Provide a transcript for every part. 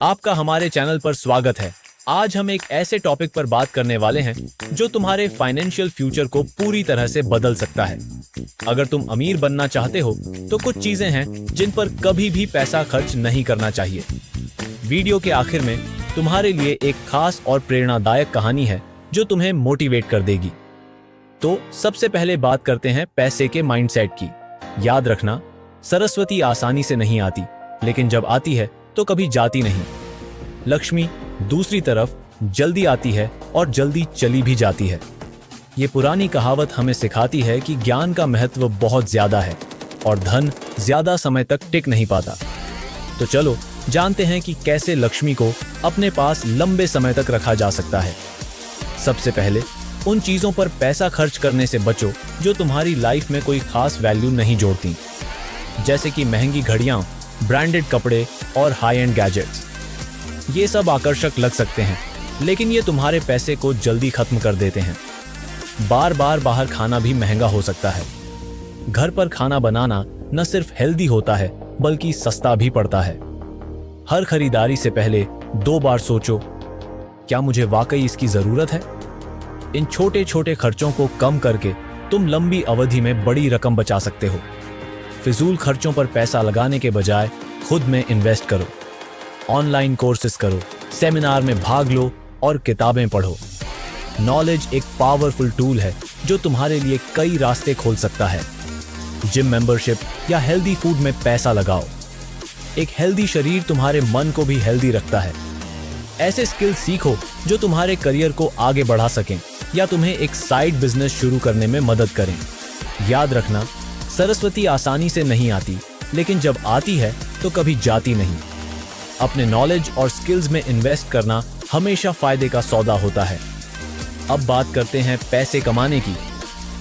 आपका हमारे चैनल पर स्वागत है। आज हम एक ऐसे टॉपिक पर बात करने वाले हैं जो तुम्हारे फाइनेंशियल फ्यूचर को पूरी तरह से बदल सकता है। अगर तुम अमीर बनना चाहते हो तो कुछ चीजें हैं जिन पर कभी भी पैसा खर्च नहीं करना चाहिए। वीडियो के आखिर में तुम्हारे लिए एक खास और प्रेरणादायक कहानी है जो तुम्हें मोटिवेट कर देगी। तो सबसे पहले बात करते हैं पैसे के माइंडसेट की। याद रखना, सरस्वती आसानी से नहीं आती, लेकिन जब आती है तो कभी जाती नहीं। लक्ष्मी दूसरी तरफ जल्दी आती है और जल्दी चली भी जाती है। ये पुरानी कहावत हमें सिखाती है कि ज्ञान का महत्व बहुत ज्यादा है और धन ज्यादा समय तक टिक नहीं पाता। तो चलो जानते हैं कि कैसे लक्ष्मी को अपने पास लंबे समय तक रखा जा सकता है। सबसे पहले उन चीजों पर पैसा खर्च करने से बचो जो तुम्हारी लाइफ में कोई खास वैल्यू नहीं जोड़ती, जैसे कि महंगी घड़ियां, ब्रांडेड कपड़े और हाई एंड गैजेट्स। ये सब आकर्षक लग सकते हैं, लेकिन ये तुम्हारे पैसे को जल्दी खत्म कर देते हैं। बार बार बाहर खाना भी महंगा हो सकता है। घर पर खाना बनाना न सिर्फ हेल्दी होता है बल्कि सस्ता भी पड़ता है। हर खरीदारी से पहले 2 बार सोचो, क्या मुझे वाकई इसकी जरूरत है? इन छोटे छोटे खर्चों को कम करके तुम लंबी अवधि में बड़ी रकम बचा सकते हो। फिजूल खर्चों पर पैसा लगाने के बजाय खुद में इन्वेस्ट करो। ऑनलाइन कोर्सेज करो, सेमिनार में भाग लो और किताबें पढ़ो। नॉलेज एक पावरफुल टूल है जो तुम्हारे लिए कई रास्ते खोल सकता है। जिम मेंबरशिप या हेल्दी फूड में पैसा लगाओ। एक हेल्दी शरीर तुम्हारे मन को भी हेल्दी रखता है। ऐसे स्किल सीखो जो तुम्हारे करियर को आगे बढ़ा सकें या तुम्हें एक साइड बिजनेस शुरू करने में मदद करें। याद रखना, सरस्वती आसानी से नहीं आती, लेकिन जब आती है तो कभी जाती नहीं। अपने नॉलेज और स्किल्स में इन्वेस्ट करना हमेशा फायदे का सौदा होता है। अब बात करते हैं पैसे कमाने की।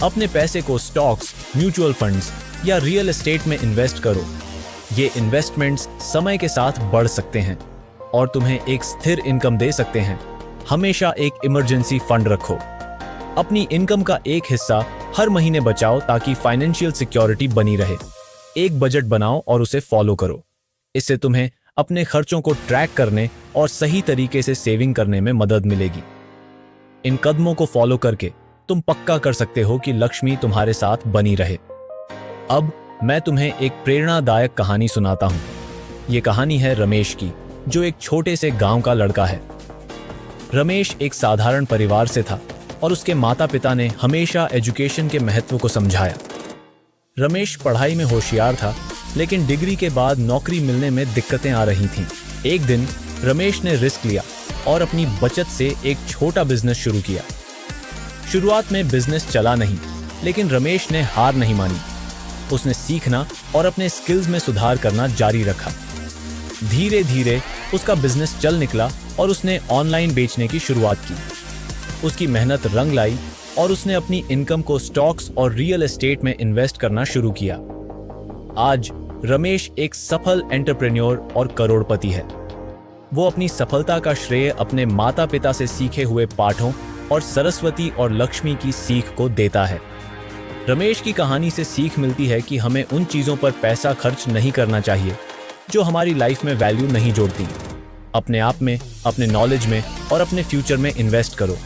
अपने पैसे को स्टॉक्स, म्यूचुअल फंड्स या रियल एस्टेट में इन्वेस्ट करो। ये इन्वेस्टमेंट्स समय के साथ बढ़ सकते हैं और तुम्हें एक स्थिर इनकम दे सकते हैं। हमेशा एक इमरजेंसी फंड रखो। अपनी इनकम का एक हिस्सा हर महीने बचाओ ताकि फाइनेंशियल सिक्योरिटी बनी रहे। एक बजट बनाओ और उसे फॉलो करो। इससे तुम्हें अपने खर्चों को ट्रैक करने और सही तरीके से सेविंग करने में मदद मिलेगी। इन कदमों को फॉलो करके तुम पक्का कर सकते हो कि लक्ष्मी तुम्हारे साथ बनी रहे। अब मैं तुम्हें एक प्रेरणादायक कहानी सुनाता हूं। ये कहानी है रमेश की, जो एक छोटे से गांव का लड़का है। रमेश एक साधारण परिवार से था और उसके माता पिता ने हमेशा एजुकेशन के महत्व को समझाया। रमेश पढ़ाई में होशियार था, लेकिन डिग्री के बाद नौकरी मिलने में दिक्कतें आ रही थीं। एक दिन रमेश ने रिस्क लिया और अपनी बचत से एक छोटा बिजनेस शुरू किया। शुरुआत में बिजनेस चला नहीं, लेकिन रमेश ने हार नहीं मानी। उसने सीखना और अपने स्किल्स में सुधार करना जारी रखा। धीरे धीरे उसका बिजनेस चल निकला और उसने ऑनलाइन बेचने की शुरुआत की। उसकी मेहनत रंग लाई और उसने अपनी इनकम को स्टॉक्स और रियल एस्टेट में इन्वेस्ट करना शुरू किया। आज रमेश एक सफल एंटरप्रेन्योर और करोड़पति है। वो अपनी सफलता का श्रेय अपने माता पिता से सीखे हुए पाठों और सरस्वती और लक्ष्मी की सीख को देता है। रमेश की कहानी से सीख मिलती है कि हमें उन चीजों पर पैसा खर्च नहीं करना चाहिए जो हमारी लाइफ में वैल्यू नहीं जोड़ती। अपने आप में, अपने नॉलेज में और अपने फ्यूचर में इन्वेस्ट करो।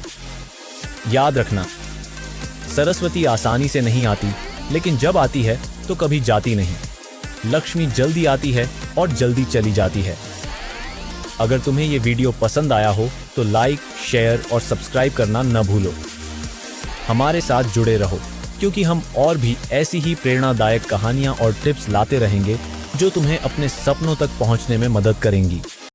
याद रखना, सरस्वती आसानी से नहीं आती, लेकिन जब आती है तो कभी जाती नहीं। लक्ष्मी जल्दी आती है और जल्दी चली जाती है। अगर तुम्हें ये वीडियो पसंद आया हो तो लाइक, शेयर और सब्सक्राइब करना न भूलो। हमारे साथ जुड़े रहो, क्योंकि हम और भी ऐसी ही प्रेरणादायक कहानियां और टिप्स लाते रहेंगे जो तुम्हें अपने सपनों तक पहुंचने में मदद करेंगी।